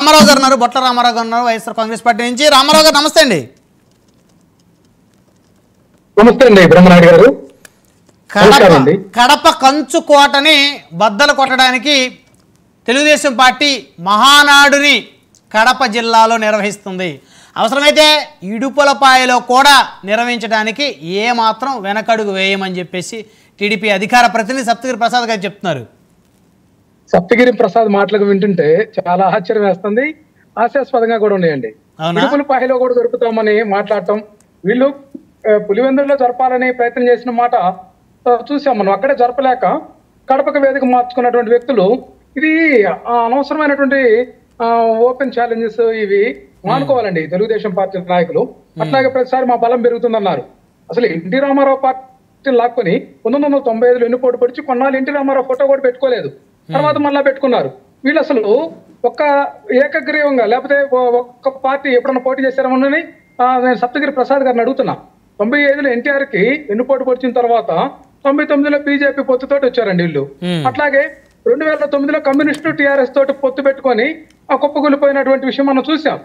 రామారావు గారు ఉన్నారు, బొట్ల రామారావు గారు ఉన్నారు, వైఎస్ఆర్ కాంగ్రెస్ పార్టీ నుంచి. రామారావు గారు నమస్తే అండి. నమస్తే అండి బ్రహ్మనాయుడు గారు. కడప కంచు కోటని బద్దలు కొట్టడానికి తెలుగుదేశం పార్టీ మహానాడుని కడప జిల్లాలో నిర్వహిస్తుంది. అవసరమైతే ఇడుపులపాయలో కూడా నిర్వహించడానికి ఏమాత్రం వెనకడుగు వేయమని చెప్పేసి టీడీపీ అధికార ప్రతినిధి సప్తగిరి ప్రసాద్ గారు చెప్తున్నారు. సప్తగిరి ప్రసాద్ మాటలకు వింటుంటే చాలా ఆశ్చర్యం వేస్తుంది, హాస్యాస్పదంగా కూడా ఉన్నాయండి. ఇడుపులపాయలో కూడా దొరుకుతామని మాట్లాడటం, వీళ్ళు పులివెందుల్లో జరపాలని ప్రయత్నం చేసిన మాట చూసాం మనం. అక్కడే జరపలేక కడపకు వేదిక మార్చుకున్నటువంటి వ్యక్తులు ఇది అనవసరమైనటువంటి ఓపెన్ ఛాలెంజెస్ ఇవి మానుకోవాలండి తెలుగుదేశం పార్టీ నాయకులు. అట్లాగే ప్రతిసారి మా బలం పెరుగుతుందన్నారు. అసలు ఎన్టీ రామారావు పార్టీ లాక్కొని 1995లో ఎన్నుపోటు పొడిచి కొన్నాళ్ళు ఎన్టీ రామారావు ఫోటో కూడా పెట్టుకోలేదు, తర్వాత మళ్ళా పెట్టుకున్నారు. వీళ్ళు అసలు ఒక్క ఏకగ్రీవంగా లేకపోతే ఒక్క పార్టీ ఎప్పుడన్నా పోటీ చేశారని నేను సప్తగిరి ప్రసాద్ గారిని అడుగుతున్నా. 95లో ఎన్టీఆర్ కి ఎన్నుపోటు పొడిచిన తర్వాత 99లో బీజేపీ పొత్తుతోటి వచ్చారండి వీళ్ళు. అట్లాగే 2009లో కమ్యూనిస్టు టీఆర్ఎస్ తోటి పొత్తు పెట్టుకొని ఆ కుప్పగొలిపోయినటువంటి విషయం మనం చూసాం.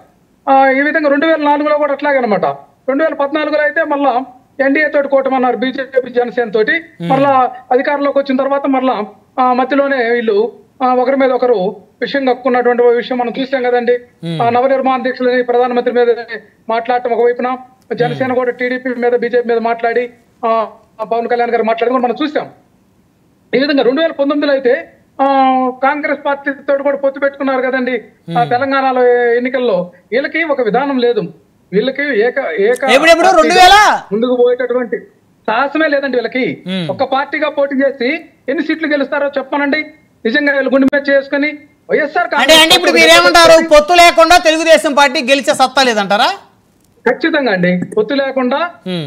ఈ విధంగా 2004లో కూడా అట్లాగే అనమాట. 2014లో అయితే మళ్ళా ఎన్డీఏ తోటి కూటమన్నారు బీజేపీ జనసేన తోటి. మళ్ళా అధికారంలోకి వచ్చిన తర్వాత మళ్ళా మధ్యలోనే వీళ్ళు ఒకరి మీద ఒకరు విషయం కక్కున్నటువంటి విషయం మనం చూసాం కదండి. నవనిర్మాణ దీక్షలని ప్రధానమంత్రి మీద మాట్లాడటం ఒకవైపున, జనసేన కూడా టీడీపీ మీద బీజేపీ మీద మాట్లాడి పవన్ కళ్యాణ్ గారు మాట్లాడి కూడా మనం చూసాం. ఈ విధంగా 2019లో అయితే కాంగ్రెస్ పార్టీతో కూడా పొత్తు పెట్టుకున్నారు కదండి తెలంగాణలో ఎన్నికల్లో. వీళ్ళకి ఒక విధానం లేదు, వీళ్ళకి ముందుకు పోయేటటువంటి సాహసమే లేదండి వీళ్ళకి. ఒక పార్టీగా పోటీ చేసి ఎన్ని సీట్లు గెలుస్తారో చెప్పనండి. నిజంగా వీళ్ళు గుండె మీద చేసుకుని వైఎస్ఆర్ ఇప్పుడు మీరేమంటారు, పొత్తు లేకుండా తెలుగుదేశం పార్టీ గెలిచే సత్తా లేదంటారా? ఖచ్చితంగా అండి, పొత్తు లేకుండా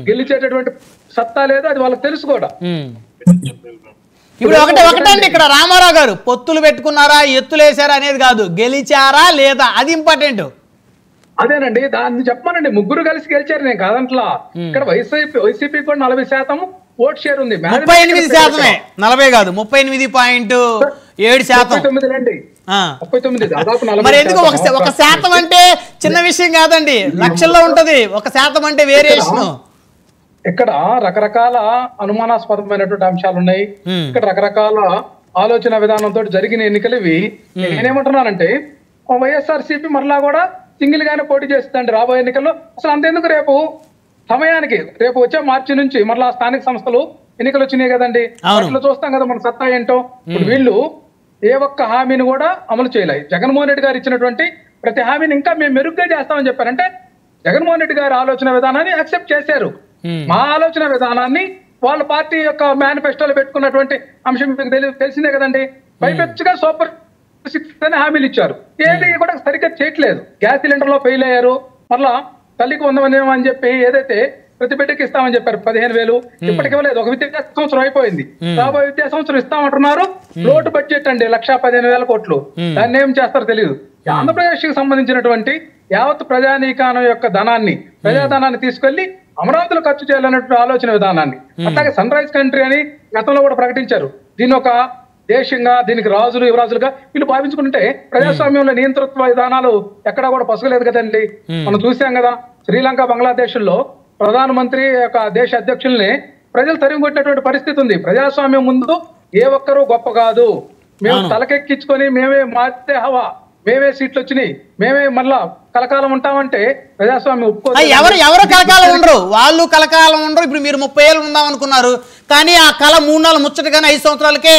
గెలిచేటటువంటి సత్తా లేదు, అది వాళ్ళకి తెలుసు కూడా. ఇప్పుడు ఒకటండి ఇక్కడ రామారావు గారు, పొత్తులు పెట్టుకున్నారా ఎత్తులేసారా అనేది కాదు, గెలిచారా లేదా అది ఇంపార్టెంట్. అదేనండి, దాన్ని చెప్పమనండి. ముగ్గురు కలిసి గెలిచారు, నేను కాదంట్లా. ఇక్కడ వైసీపీ కూడా 40% ఓట్ షేర్ ఉంది. 38%, 40 కాదు 38.7%. మరి ఎందుకు 1% అంటే చిన్న విషయం కాదండి, లక్షల్లో ఉంటది 1% అంటే వేరియేషన్. ఇక్కడ రకరకాల అనుమానాస్పదమైనటువంటి అంశాలు ఉన్నాయి. ఇక్కడ రకరకాల ఆలోచన విధానంతో జరిగిన ఎన్నికలు ఇవి. నేనేమంటున్నానంటే వైఎస్ఆర్సీపీ మరలా కూడా సింగిల్ గానే పోటీ చేస్తుందండి రాబోయే ఎన్నికల్లో. అసలు అంతెందుకు, రేపు సమయానికి రేపు వచ్చే మార్చి నుంచి మరలా స్థానిక సంస్థలు ఎన్నికలు వచ్చినాయి కదండి. అట్లా చూస్తాం కదా మన సత్తా ఏంటో. ఇప్పుడు వీళ్ళు ఏ ఒక్క హామీని కూడా అమలు చేయలేదు. జగన్మోహన్ రెడ్డి గారు ఇచ్చినటువంటి ప్రతి హామీని ఇంకా మేము మెరుగ్గా చేస్తామని చెప్పారంటే జగన్మోహన్ రెడ్డి గారి ఆలోచన విధానాన్ని యాక్సెప్ట్ చేశారు. మా ఆలోచన విధానాన్ని వాళ్ళ పార్టీ యొక్క మేనిఫెస్టోలో పెట్టుకున్నటువంటి అంశం మీకు తెలిసిందే కదండి. పైపెచ్చుగా సూపర్ 6 అని హామీలు ఇచ్చారు, ఏది కూడా సరిగ్గా చేయట్లేదు. గ్యాస్ సిలిండర్ లో ఫెయిల్ అయ్యారు. మళ్ళా తల్లికి 100 అని చెప్పి ఏదైతే ప్రతి బిడ్డకి ఇస్తామని చెప్పారు 15,000 ఇప్పటికి ఇవ్వలేదు. ఒక విద్యా సంవత్సరం అయిపోయింది, రాబోయే విద్యా సంవత్సరం ఇస్తామంటున్నారు. లోటు బడ్జెట్ అండి 1,15,000 కోట్లు. దాన్ని ఏం చేస్తారో తెలియదు. ఆంధ్రప్రదేశ్ కి సంబంధించినటువంటి యావత్ ప్రజానీకానం యొక్క ధనాన్ని, ప్రజాధనాన్ని తీసుకెళ్లి అమరావతిలో ఖర్చు చేయాలన్నటువంటి ఆలోచన విధానాన్ని, అట్లాగే సన్ రైజ్ కంట్రీ అని గతంలో కూడా ప్రకటించారు. దీని ఒక దేశంగా, దీనికి రాజులు యువరాజులుగా వీళ్ళు భావించుకుంటే ప్రజాస్వామ్యంలో నియంతృత్వ విధానాలు ఎక్కడా కూడా పసగలేదు కదండి. మనం చూసాం కదా, శ్రీలంక బంగ్లాదేశ్ లో ప్రధానమంత్రి యొక్క దేశ అధ్యక్షుల్ని ప్రజలు తరిమి కొట్టినటువంటి పరిస్థితి ఉంది. ప్రజాస్వామ్యం ముందు ఏ ఒక్కరూ గొప్ప కాదు, మేము తలకెక్కించుకొని మేమే మారితే హవా, మేమే సీట్లు వచ్చినాయి, మేమే మళ్ళా కలకాలం ఉంటామంటే ప్రజాస్వామ్యం ఒప్పుకోదు. ఎవరు కలకాలం ఉండరు, వాళ్ళు కలకాలం ఉండరు. ఇప్పుడు మీరు 30 ఏళ్ళు ఉందాం అనుకున్నారు, కానీ ఆ కళ 3 నెలలు ముచ్చటగానే 5 సంవత్సరాలకే